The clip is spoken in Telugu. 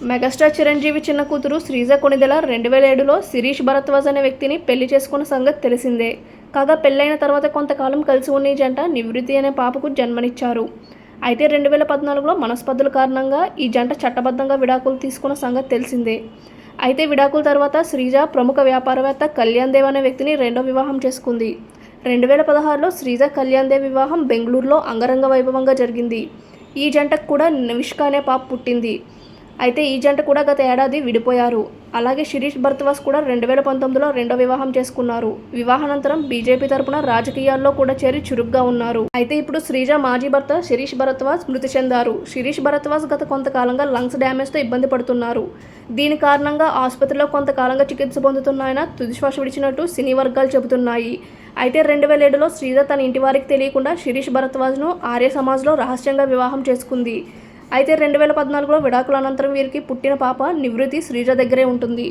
మెగాస్టార్ చిరంజీవి చిన్న కూతురు శ్రీజ కొణిదెల 2007లో శిరీష్ భరద్వాజ్ అనే వ్యక్తిని పెళ్లి చేసుకున్న సంగతి తెలిసిందే. కాగా పెళ్లైన తర్వాత కొంతకాలం కలిసి ఉన్న ఈ జంట నివృత్తి అనే పాపకు జన్మనిచ్చారు. అయితే 2014లో మనస్పర్ధల కారణంగా ఈ జంట చట్టబద్ధంగా విడాకులు తీసుకున్న సంగతి తెలిసిందే. అయితే విడాకుల తర్వాత శ్రీజ ప్రముఖ వ్యాపారవేత్త కళ్యాణ్ దేవ్ అనే వ్యక్తిని రెండో వివాహం చేసుకుంది. 2016లో శ్రీజ కళ్యాణ్ దేవ్ వివాహం బెంగళూరులో అంగరంగ వైభవంగా జరిగింది. ఈ జంటకు కూడా నివిష్క అనే పాప పుట్టింది. అయితే ఈ జంట కూడా గత ఏడాది విడిపోయారు. అలాగే శిరీష్ భరద్వాజ్ కూడా 2019లో రెండో వివాహం చేసుకున్నారు. వివాహానంతరం బీజేపీ తరపున రాజకీయాల్లో కూడా చేరి చురుగ్గా ఉన్నారు. అయితే ఇప్పుడు శ్రీజ మాజీ భర్త శిరీష్ భరద్వాజ్ మృతి చెందారు. శిరీష్ భరద్వాజ్ గత కొంతకాలంగా లంగ్స్ డ్యామేజ్తో ఇబ్బంది పడుతున్నారు. దీని కారణంగా ఆసుపత్రిలో కొంతకాలంగా చికిత్స పొందుతున్న ఆయన తుదిశ్వాస విడిచినట్టు సినీ వర్గాలు చెబుతున్నాయి. అయితే 2007లో శ్రీజ తన ఇంటి వారికి తెలియకుండా శిరీష్ భరద్వాజ్ను ఆర్య సమాజ్లో రహస్యంగా వివాహం చేసుకుంది. అయితే 2014లో విడాకుల అనంతరం వీరికి పుట్టిన పాప నివృత్తి శ్రీజ దగ్గరే ఉంటుంది.